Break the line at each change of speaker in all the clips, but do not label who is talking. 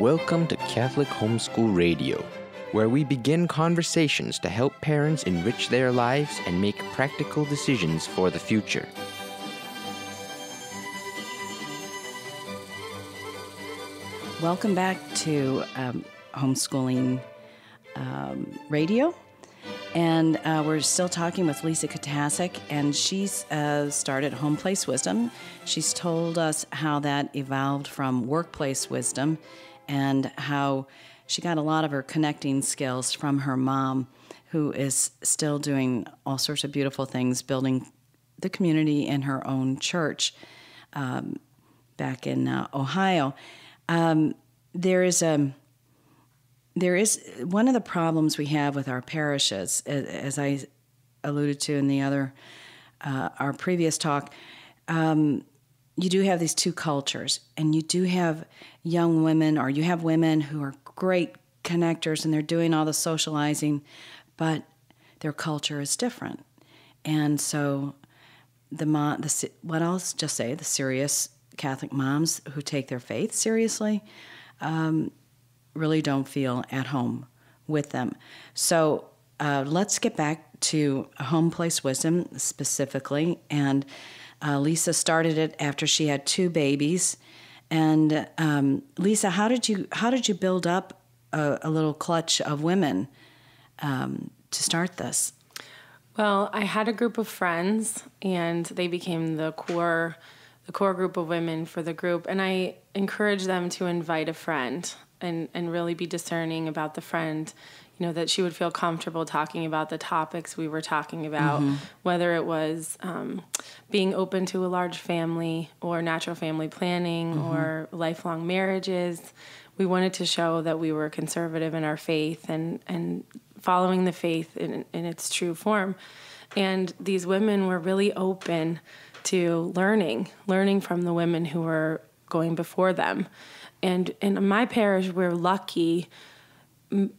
Welcome to Catholic Homeschool Radio, where we begin conversations to help parents enrich their lives and make practical decisions for the future.
Welcome back to Homeschooling Radio. And we're still talking with Lisa Kotasek, and she's started Homeplace Wisdom. She's told us how that evolved from workplace wisdom and how she got a lot of her connecting skills from her mom, who is still doing all sorts of beautiful things, building the community in her own church back in Ohio. There is one of the problems we have with our parishes, as I alluded to in the other, our previous talk. You do have these two cultures, and you do have young women, or you have women who are great connectors, and they're doing all the socializing, but their culture is different. And so the serious Catholic moms who take their faith seriously really don't feel at home with them. So let's get back to Homeplace Wisdom specifically. And Lisa started it after she had 2 babies. And Lisa, how did you build up a little clutch of women to start this?
Well, I had a group of friends, and they became the core group of women for the group. And I encouraged them to invite a friend and really be discerning about the friend, that she would feel comfortable talking about the topics we were talking about, whether it was being open to a large family or natural family planning or lifelong marriages. We wanted to show that we were conservative in our faith and following the faith in its true form. And these women were really open to learning from the women who were going before them. And in my parish, we're lucky.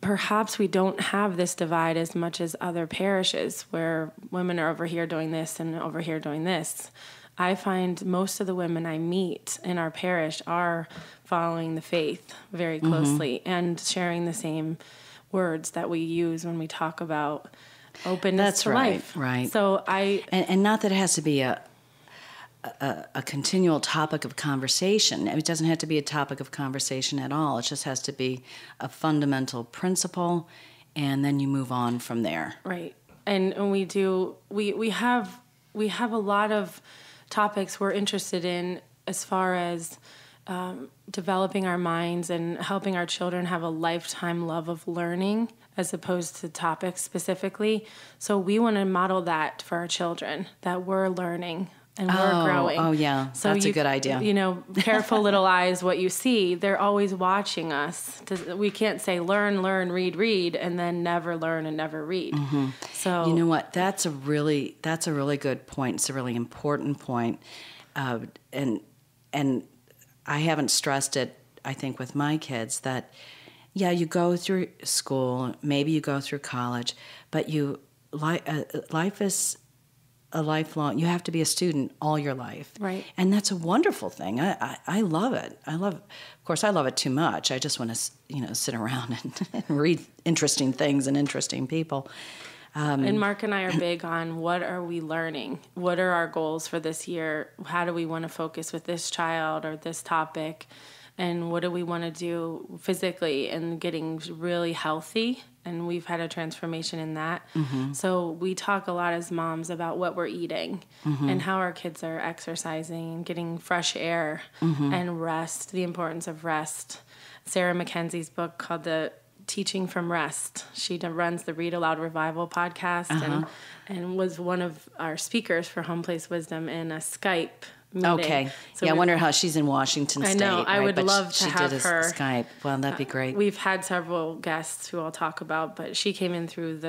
Perhaps we don't have this divide as much as other parishes where women are over here doing this and over here doing this. I find most of the women I meet in our parish are following the faith very closely and sharing the same words that we use when we talk about openness to life.
Right.
So
and not that it has to be a continual topic of conversation. It doesn't have to be a topic of conversation at all. It just has to be a fundamental principle, and then you move on from there.
Right. And we have a lot of topics we're interested in as far as developing our minds and helping our children have a lifetime love of learning as opposed to topics specifically. So we want to model that for our children, that we're learning and we're growing.
Oh, yeah. So that's a good idea.
Careful little eyes, what you see, they're always watching us. We can't say learn, read, and then never learn and never read. So
you know what? That's a really good point. It's a really important point. And I haven't stressed it, I think, with my kids that, yeah, you go through school, maybe you go through college, but life is a lifelong. You have to be a student all your life,
right?
And that's a wonderful thing. I love it. Of course, I love it too much. I just want to, sit around and read interesting things and interesting people.
And Mark and I are big on what are we learning? What are our goals for this year? How do we want to focus with this child or this topic? And what do we want to do physically and getting really healthy? And we've had a transformation in that. So we talk a lot as moms about what we're eating and how our kids are exercising and getting fresh air and rest, the importance of rest. Sarah Mackenzie's book called The Teaching from Rest. She runs the Read Aloud Revival podcast and was one of our speakers for Homeplace Wisdom in a Skype meeting.
Okay. So I wonder how she's in Washington State.
I know. I would love to have her.
Skype. Well, that'd be great.
We've had several guests who I'll talk about, but she came in through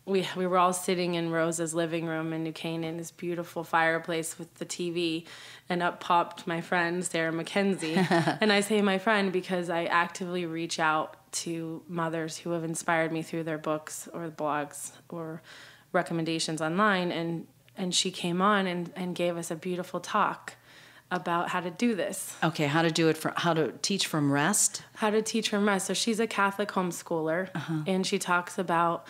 we were all sitting in Rosa's living room in New Canaan, this beautiful fireplace with the TV, and up popped my friend, Sarah Mackenzie. And I say my friend because I actively reach out to mothers who have inspired me through their books or blogs or recommendations online, and she came on and gave us a beautiful talk about how to do this.
Okay, how to do it, how to teach from rest?
How to teach from rest. So she's a Catholic homeschooler, and she talks about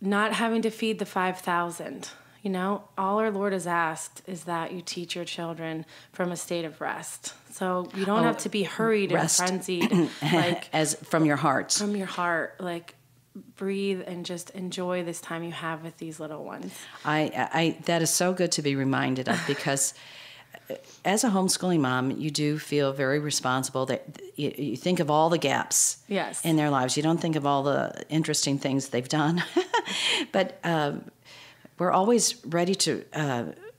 not having to feed the 5,000. You know, all our Lord has asked is that you teach your children from a state of rest. So you don't have to be hurried
rest.
and frenzied. Like
as from your heart.
From your heart. Like, breathe and just enjoy this time you have with these little ones.
I that is so good to be reminded of, because as a homeschooling mom, you do feel very responsible. That you think of all the gaps in their lives. You don't think of all the interesting things they've done. But we're always ready to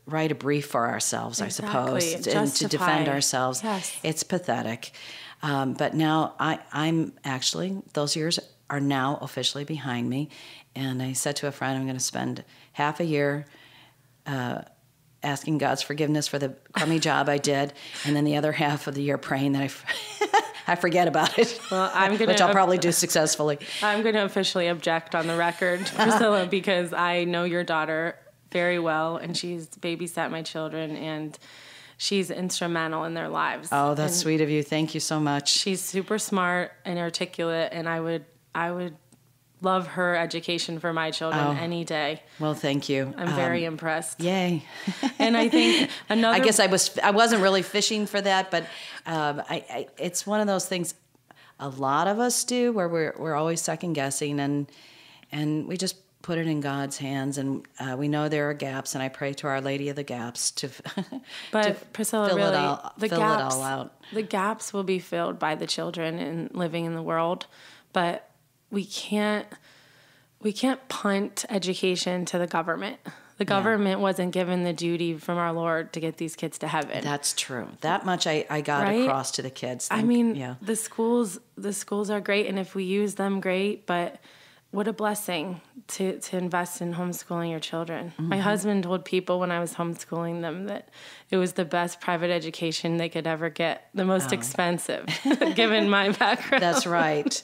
write a brief for ourselves, I suppose, and to defend ourselves.
Yes.
It's pathetic. But now I'm actually, those years are now officially behind me. And I said to a friend, I'm going to spend half a year asking God's forgiveness for the crummy job I did, and then the other half of the year praying that I forget about it,
well,
which I'll probably do successfully.
I'm going to officially object on the record, Priscilla, because I know your daughter very well, and she's babysat my children, and she's instrumental in their lives.
Oh, that's sweet of you. Thank you so much.
She's super smart and articulate, and I would love her education for my children any day.
Well, thank you.
I'm very impressed.
Yay.
And I think
I guess I wasn't really fishing for that, but it's one of those things a lot of us do, where we're always second guessing, and we just put it in God's hands, and we know there are gaps, and I pray to Our Lady of the Gaps to
Priscilla,
fill
really,
it all out.
The gaps will be filled by the children and living in the world, but we can't punt education to the government. The government wasn't given the duty from our Lord to get these kids to heaven.
That's true. That much I got across to the kids.
The schools are great, and if we use them, great, but what a blessing to invest in homeschooling your children. Mm-hmm. My husband told people when I was homeschooling them that it was the best private education they could ever get, the most expensive, given my background.
That's right.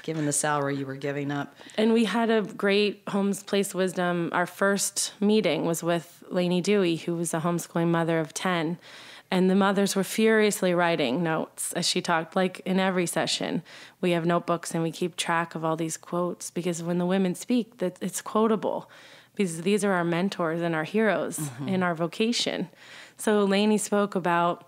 Given the salary you were giving up.
And we had a great Homeplace Wisdom. Our first meeting was with Lainey Dewey, who was a homeschooling mother of 10. And the mothers were furiously writing notes as she talked. Like in every session, we have notebooks and we keep track of all these quotes, because when the women speak, that it's quotable, because these are our mentors and our heroes in our vocation. So Lainey spoke about,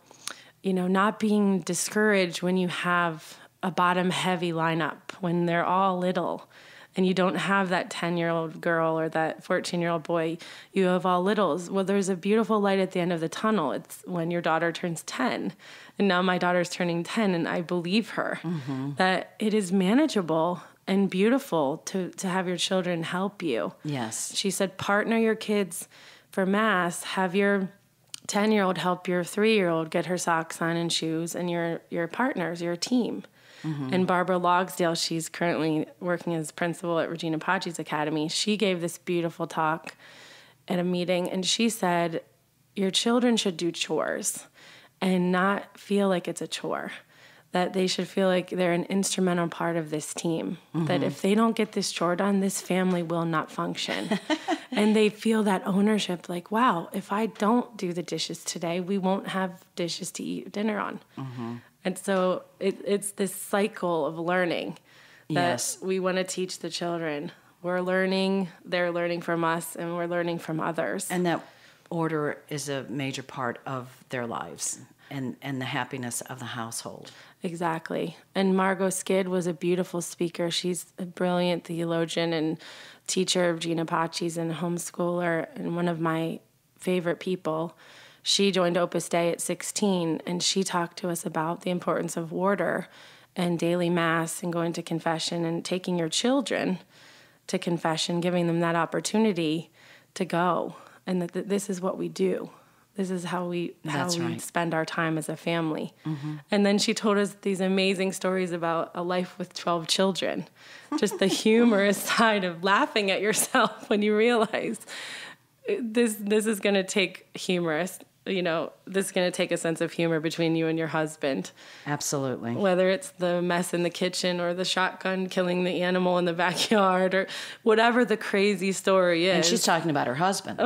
not being discouraged when you have a bottom-heavy lineup, when they're all little, and you don't have that 10-year-old girl or that 14-year-old boy. You have all littles. Well, there's a beautiful light at the end of the tunnel. It's when your daughter turns 10. And now my daughter's turning 10, and I believe her that it is manageable and beautiful to have your children help you.
Yes.
She said, partner your kids for Mass. Have your 10-year-old help your 3-year-old get her socks on and shoes, and your partners, your team. And Barbara Logsdale, she's currently working as principal at Regina Paci's Academy. She gave this beautiful talk at a meeting, and she said, your children should do chores and not feel like it's a chore, that they should feel like they're an instrumental part of this team, that if they don't get this chore done, this family will not function. And they feel that ownership, like, wow, if I don't do the dishes today, we won't have dishes to eat dinner on. And so it's this cycle of learning that we want to teach the children. We're learning, they're learning from us, and we're learning from others.
And that order is a major part of their lives and the happiness of the household.
Exactly. And Margot Skid was a beautiful speaker. She's a brilliant theologian and teacher of Gina Paci's and homeschooler, and one of my favorite people. She joined Opus Dei at 16, and she talked to us about the importance of order and daily Mass and going to confession and taking your children to confession, giving them that opportunity to go, and that this is what we do. This is how we spend our time as a family. And then she told us these amazing stories about a life with 12 children, just the humorous side of laughing at yourself when you realize this is going to take humorous this is going to take a sense of humor between you and your husband.
Absolutely.
Whether it's the mess in the kitchen or the shotgun killing the animal in the backyard or whatever the crazy story is.
And she's talking about her husband.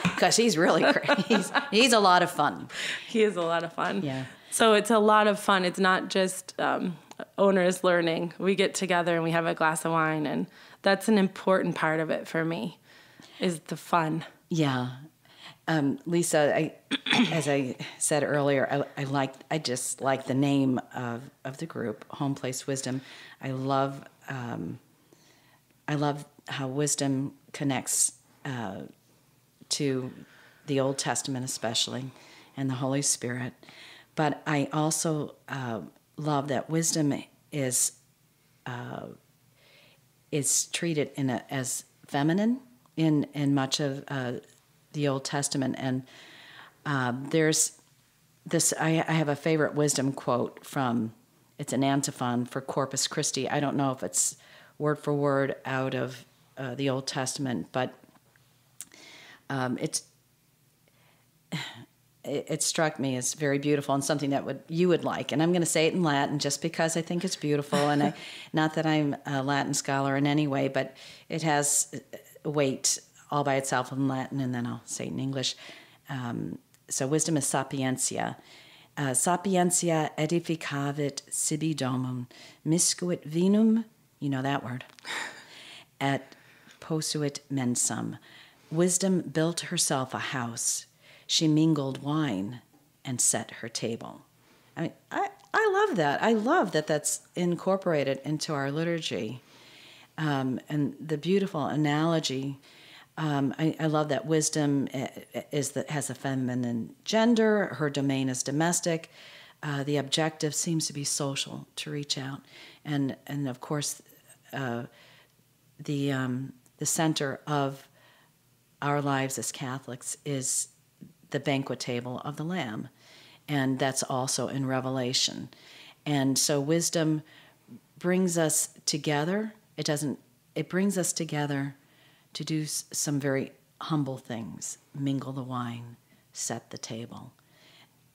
Because he's really crazy. He's a lot of fun.
He is a lot of fun.
Yeah.
So it's a lot of fun. It's not just owners learning. We get together and we have a glass of wine, and that's an important part of it for me, is the fun.
Yeah. Lisa, as I said earlier, I just like the name of the group, Homeplace Wisdom. I love how wisdom connects to the Old Testament especially, and the Holy Spirit. But I also love that wisdom is treated as feminine in much of the Old Testament. And there's this, I have a favorite wisdom quote from, it's an antiphon for Corpus Christi. I don't know if it's word for word out of the Old Testament, but it struck me as very beautiful and something that you would like. And I'm going to say it in Latin just because I think it's beautiful. And not that I'm a Latin scholar in any way, but it has weight all by itself in Latin, and then I'll say it in English. So wisdom is sapientia. Sapientia edificavit sibi domum, miscuit vinum, you know that word, et posuit mensum. Wisdom built herself a house. She mingled wine and set her table. I mean, I love that. I love that that's incorporated into our liturgy. And the beautiful analogy, I love that wisdom has a feminine gender. Her domain is domestic. The objective seems to be social, to reach out. And of course, the center of our lives as Catholics is the banquet table of the Lamb, and that's also in Revelation. And so wisdom brings us together. It brings us together to do some very humble things: mingle the wine, set the table.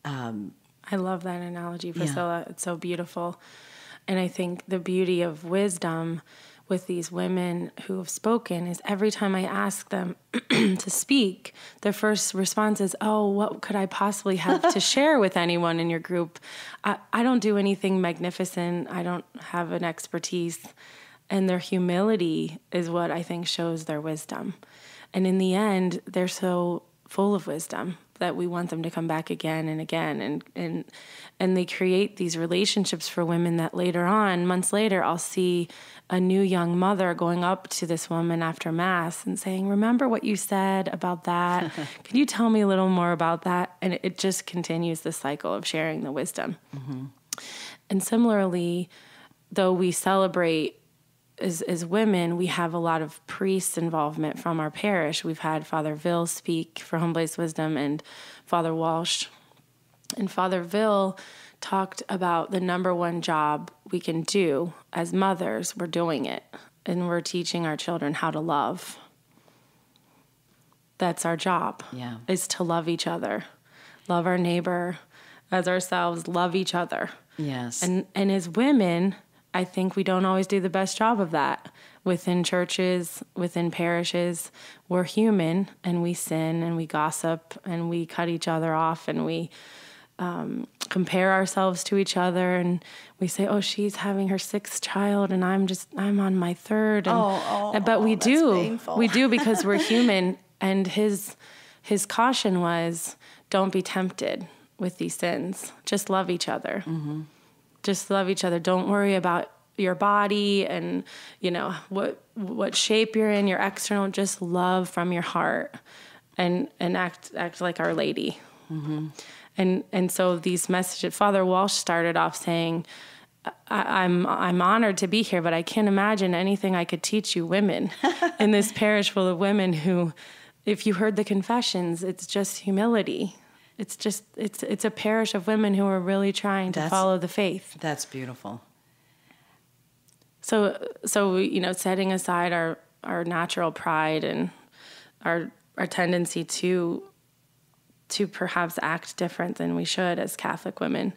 I love that analogy, Priscilla. Yeah. It's so beautiful. And I think the beauty of wisdom with these women who have spoken is every time I ask them to speak, their first response is, oh, what could I possibly have to share with anyone in your group? I don't do anything magnificent. I don't have an expertise. And their humility is what I think shows their wisdom. And in the end, they're so full of wisdom that we want them to come back again and again. And they create these relationships for women that later on, months later, I'll see a new young mother going up to this woman after Mass and saying, remember what you said about that? Can you tell me a little more about that? And it just continues the cycle of sharing the wisdom. Mm-hmm. And similarly, though we celebrate as women, we have a lot of priest involvement from our parish. We've had Father Ville speak for Homeplace Wisdom and Father Walsh. And Father Ville talked about the number one job we can do as mothers. We're doing it, and we're teaching our children how to love. That's our job, is to love each other, love our neighbor as ourselves, love each other.
Yes.
And as women, I think we don't always do the best job of that. Within churches, within parishes, we're human, and we sin, and we gossip, and we cut each other off, and we compare ourselves to each other, and we say, "Oh, she's having her sixth child, and I'm on my third." And, but we do, because we're human. And his caution was, "Don't be tempted with these sins. Just love each other." Mm-hmm. Just love each other. Don't worry about your body and, what shape you're in, your external. Just love from your heart and act like Our Lady. Mm-hmm. And so these messages, Father Walsh started off saying, I'm honored to be here, but I can't imagine anything I could teach you women in this parish full of women who, if you heard the confessions, it's just humility. It's a parish of women who are really trying to follow the faith.
That's beautiful.
So setting aside our natural pride and our tendency to to perhaps act different than we should as Catholic women.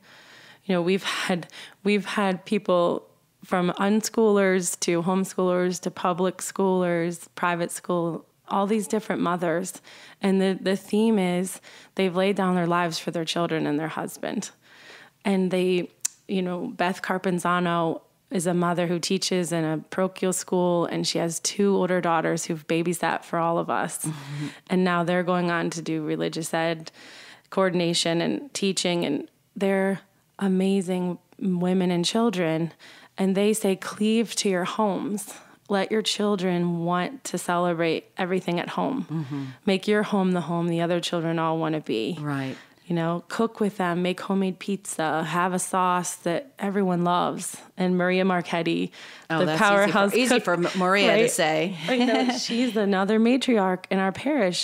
You know, we've had people from unschoolers to homeschoolers to public schoolers, private school, all these different mothers. And the theme is they've laid down their lives for their children and their husband. And they, you know, Beth Carpenzano is a mother who teaches in a parochial school, and she has 2 older daughters who've babysat for all of us. Mm-hmm. And now they're going on to do religious ed coordination and teaching, and they're amazing women and children. And they say, cleave to your homes. Let your children want to celebrate everything at home. Mm-hmm. Make your home the home the other children all want to be.
Right.
You know, cook with them, make homemade pizza, have a sauce that everyone loves. And Maria Marchetti, the powerhouse
easy for Maria
right?
to say.
You know, she's another matriarch in our parish.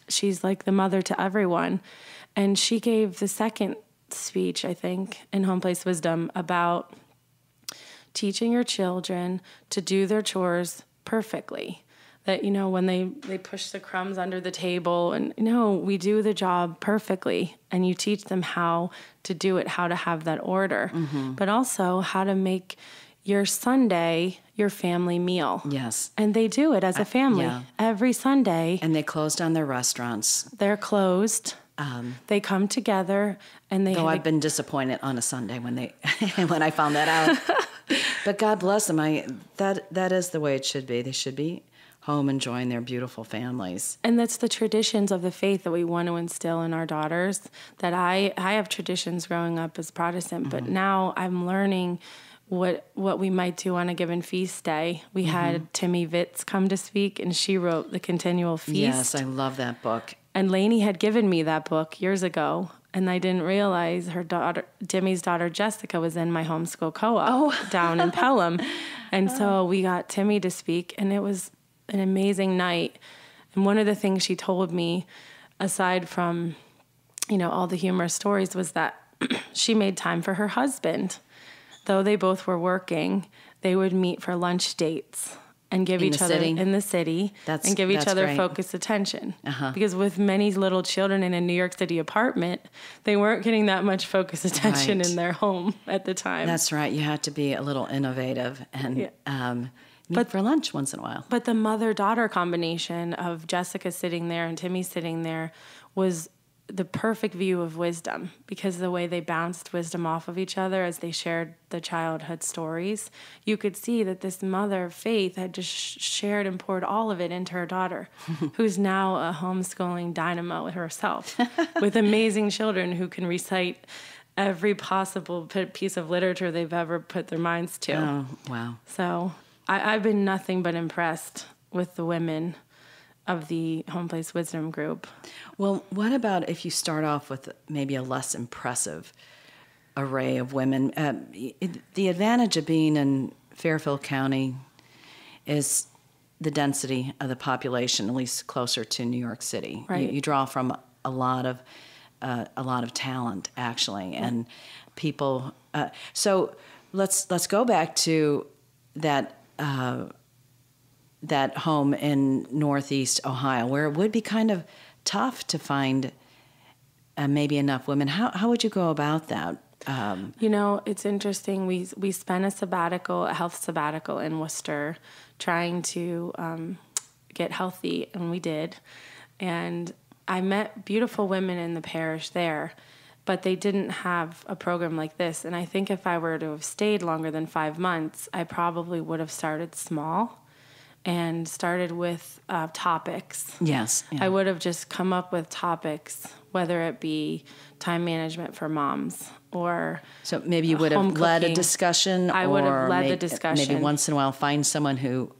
She's like the mother to everyone. And she gave the second speech, I think, in Homeplace Wisdom about teaching your children to do their chores perfectly. That, you know, when they push the crumbs under the table and, you know, we do the job perfectly, and you teach them how to do it, how to have that order, but also how to make your Sunday your family meal.
Yes.
And they do it as a family every Sunday.
And they closed down their restaurants.
They're closed. They come together and they.
Though I've been disappointed on a Sunday when I found that out. But God bless them. That is the way it should be. They should be home enjoying their beautiful families.
And that's the traditions of the faith that we want to instill in our daughters. That I have traditions growing up as Protestant, but now I'm learning what we might do on a given feast day. We had Timmy Vitz come to speak, and she wrote The Continual Feast.
Yes, I love that book.
And Lainey had given me that book years ago, and I didn't realize her daughter, Timmy's daughter Jessica, was in my homeschool co-op down in Pelham. And so we got Timmy to speak, and it was an amazing night. And one of the things she told me, aside from, you know, all the humorous stories, was that she made time for her husband. Though they both were working, they would meet for lunch dates and give each other in the city and give each other focused attention. Because with many little children in a New York City apartment, they weren't getting that much focused attention in their home at the time.
That's right. You had to be a little innovative and meet for lunch once in a while.
But the mother-daughter combination of Jessica sitting there and Timmy sitting there was the perfect view of wisdom, because the way they bounced wisdom off of each other as they shared the childhood stories, you could see that this mother of faith had just shared and poured all of it into her daughter, who's now a homeschooling dynamo herself, with amazing children who can recite every possible piece of literature they've ever put their minds to.
Oh, wow.
So I've been nothing but impressed with the women of the Homeplace Wisdom group.
Well, what about if you start off with maybe a less impressive array of women? The advantage of being in Fairfield County is the density of the population, at least closer to New York City.
Right.
You draw from a lot of talent, actually, and people. So let's go back to that. That home in Northeast Ohio, where it would be kind of tough to find maybe enough women. How would you go about that?
You know, it's interesting. We spent a health sabbatical in Worcester, trying to get healthy, and we did. And I met beautiful women in the parish there, but they didn't have a program like this. And I think if I were to have stayed longer than 5 months, I probably would have started small and started with topics.
Yes. Yeah.
I would have just come up with topics, whether it be time management for moms or
so maybe you would have led a discussion.
I would have led the discussion.
Maybe once in a while find someone who,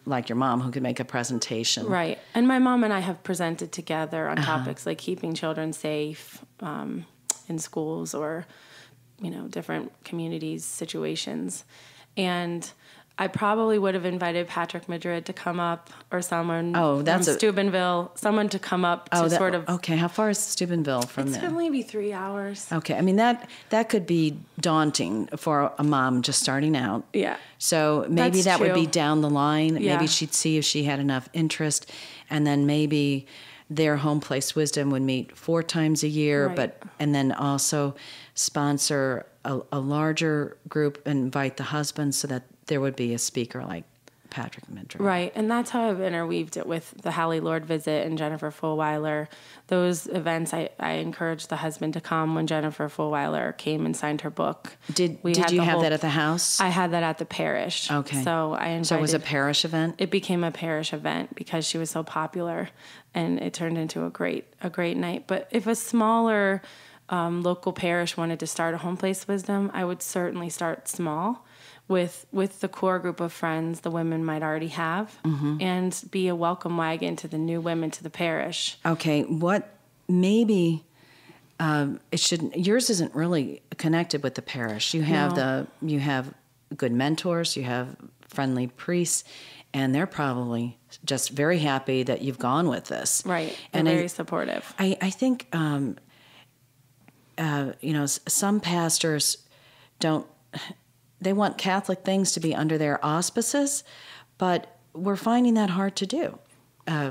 like your mom, who could make a presentation.
Right. And my mom and I have presented together on topics like keeping children safe in schools or, you know, different communities, situations. And I probably would have invited Patrick Madrid to come up, or someone from Steubenville, someone to come up to sort of...
Okay, how far is Steubenville from there?
It's maybe 3 hours.
Okay, I mean, that could be daunting for a mom just starting out.
Yeah.
So maybe that would be down the line.
Yeah.
Maybe she'd see if she had enough interest, and then maybe their Homeplace Wisdom would meet 4 times a year,
Right.
and then also sponsor a larger group and invite the husband so that there would be a speaker like Patrick mentoring.
Right, and that's how I've interweaved it with the Hallie Lord visit and Jennifer Fulweiler. Those events, I encouraged the husband to come when Jennifer Fulweiler came and signed her book.
Did you have that at the house?
I had that at the parish.
Okay.
So I invited.
So it was a parish event?
It became a parish event because she was so popular, and it turned into a great night. But if a smaller local parish wanted to start a Homeplace Wisdom, I would certainly start small with the core group of friends the women might already have, and be a welcome wagon to the new women to the parish.
Okay, what maybe it shouldn't. Yours isn't really connected with the parish. You have you have good mentors. You have friendly priests, and they're probably just very happy that you've gone with this.
Right, and very supportive.
I think some pastors don't. They want Catholic things to be under their auspices, but we're finding that hard to do.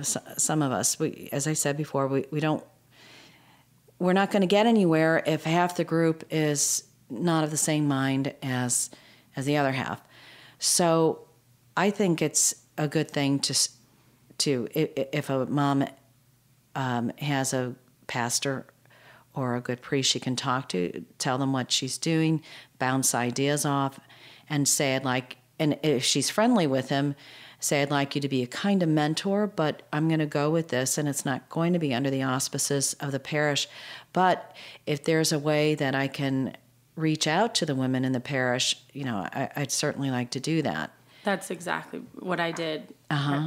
Some of us, as I said before, we're not going to get anywhere if half the group is not of the same mind as the other half. So I think it's a good thing to if a mom has a pastor or a good priest she can talk to, tell them what she's doing, bounce ideas off, and say, and if she's friendly with him, say, I'd like you to be a kind of mentor, but I'm going to go with this, and it's not going to be under the auspices of the parish. But if there's a way that I can reach out to the women in the parish, I'd certainly like to do that.
That's exactly what I did,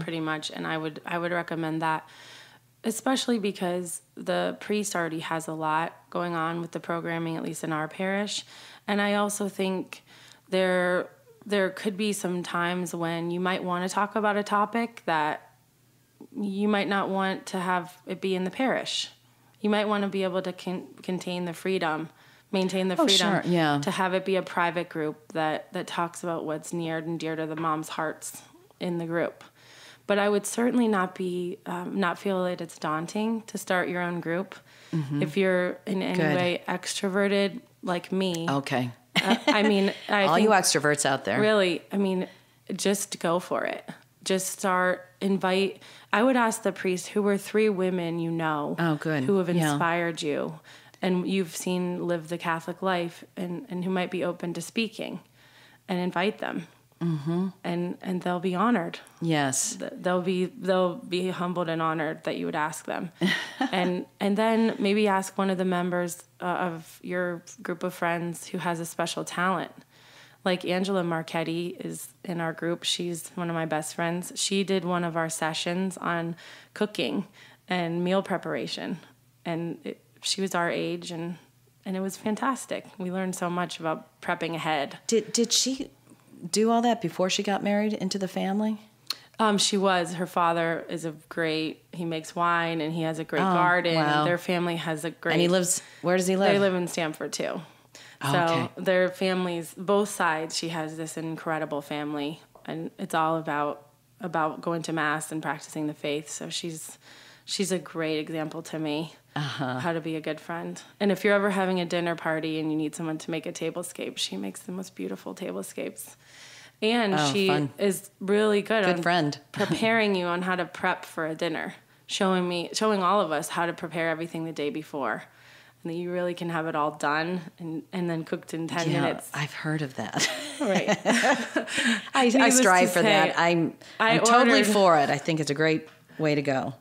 pretty much, and I would recommend that. Especially because the priest already has a lot going on with the programming, at least in our parish. And I also think there could be some times when you might want to talk about a topic that you might not want to have it be in the parish. You might want to be able to maintain the freedom
Sure, yeah.
to have it be a private group that talks about what's near and dear to the moms' hearts in the group. But I would certainly not feel that it's daunting to start your own group. If you're in any way extroverted like me.
Okay.
I mean,
all you extroverts out there.
Really, I mean, just go for it. Just invite. I would ask the priest, who were 3 women
Oh, good.
who have inspired you and you've seen live the Catholic life and who might be open to speaking, and invite them. And they'll be honored.
Yes,
they'll be humbled and honored that you would ask them, and then maybe ask one of the members of your group of friends who has a special talent. Like Angela Marchetti is in our group. She's one of my best friends. She did one of our sessions on cooking and meal preparation, and she was our age, and it was fantastic. We learned so much about prepping ahead.
Did she do all that before she got married into the family?
She was. Her father is he makes wine, and he has a great garden.
Wow.
Their family has a great...
And where does he live?
They live in Stamford, too. So their families, both sides, she has this incredible family, and it's all about going to Mass and practicing the faith. So she's a great example to me, how to be a good friend. And if you're ever having a dinner party and you need someone to make a tablescape, she makes the most beautiful tablescapes. And she is really good on
friend.
preparing you on how to prep for a dinner, showing all of us how to prepare everything the day before. And that you really can have it all done and then cooked in 10 minutes.
I've heard of that.
Right.
I strive for that. I'm totally for it. I think it's a great way to go.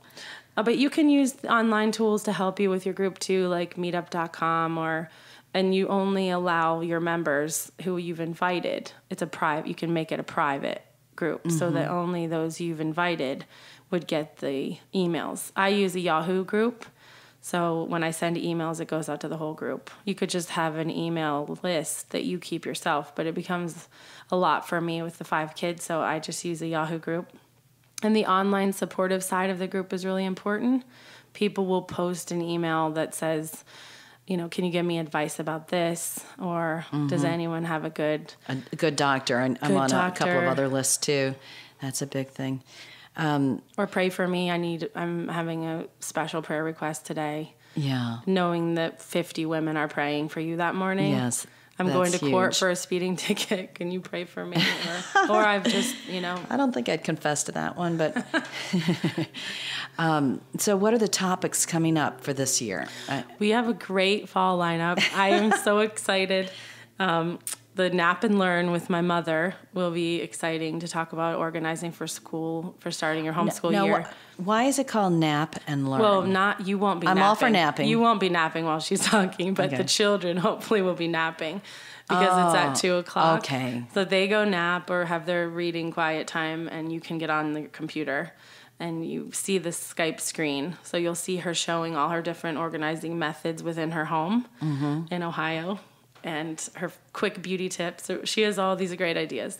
But you can use online tools to help you with your group too, like meetup.com, and you only allow your members who you've invited. You can make it a private group so that only those you've invited would get the emails. I use a Yahoo group, so when I send emails, it goes out to the whole group. You could just have an email list that you keep yourself, but it becomes a lot for me with the 5 kids, so I just use a Yahoo group. And the online supportive side of the group is really important. People will post an email that says, can you give me advice about this? Or does anyone have a good
doctor? And I'm on a couple of other lists too. That's a big thing.
Or pray for me. I'm having a special prayer request today.
Yeah.
Knowing that 50 women are praying for you that morning.
Yes.
I'm going to court
huge.
for a speeding ticket. Can you pray for me? Or I've just,
I don't think I'd confess to that one, but so what are the topics coming up for this year?
We have a great fall lineup. I am so excited. The Nap and Learn with my mother will be exciting to talk about organizing for school, for starting your homeschool year.
Why is it called Nap and Learn?
Well, you won't be napping.
I'm all for napping.
You won't be napping while she's talking, but the children hopefully will be napping because it's at 2:00.
Okay.
So they go nap or have their reading quiet time, and you can get on the computer and you see the Skype screen. So you'll see her showing all her different organizing methods within her home in Ohio, and her quick beauty tips. So she has all these great ideas.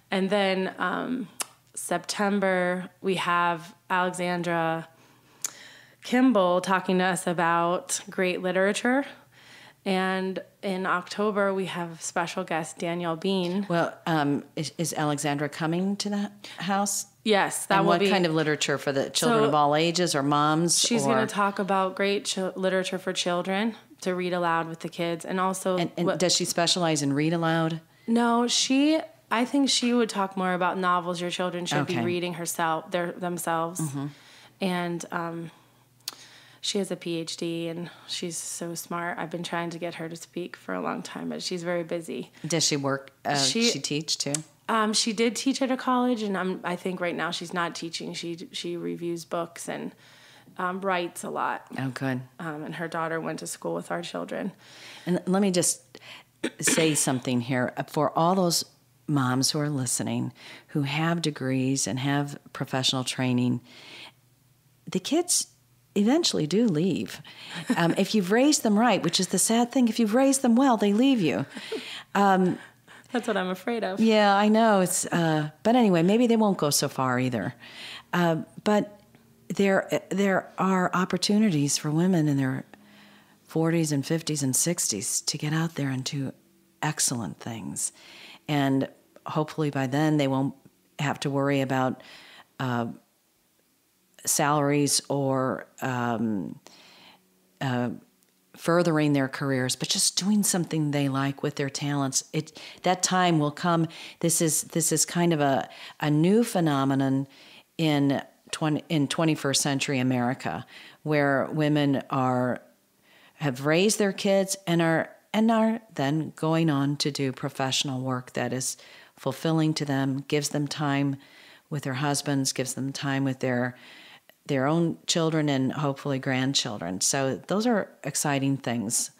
And then September, we have Alexandra Kimball talking to us about great literature. And in October, we have special guest Danielle Bean.
Well, is Alexandra coming to the house?
Yes,
that will be. What kind of literature for the children of all ages or moms?
She's going to talk about great literature for children to read aloud with the kids, and also.
And does she specialize in read aloud?
No, I think she would talk more about novels your children should be reading themselves, and she has a PhD and she's so smart. I've been trying to get her to speak for a long time, but she's very busy.
Does she work? She teach too?
She did teach at a college, and I think right now she's not teaching. She reviews books and writes a lot.
Oh, good.
And her daughter went to school with our children.
And let me just say something here. For all those moms who are listening, who have degrees and have professional training, the kids eventually do leave. If you've raised them right, which is the sad thing, if you've raised them well, they leave you.
That's what I'm afraid of.
Yeah, I know. But anyway, maybe they won't go so far either. But there are opportunities for women in their 40s and 50s and 60s to get out there and do excellent things. And hopefully by then they won't have to worry about salaries or furthering their careers, but just doing something they like with their talents. That time will come. This is kind of a new phenomenon in 21st century America, where women have raised their kids and are then going on to do professional work that is fulfilling to them, gives them time with their husbands, gives them time with their own children and hopefully grandchildren. So those are exciting things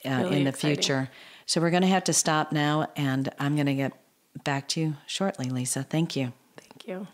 really in the future. So we're going to have to stop now, and I'm going to get back to you shortly, Lisa. Thank you.
Thank you.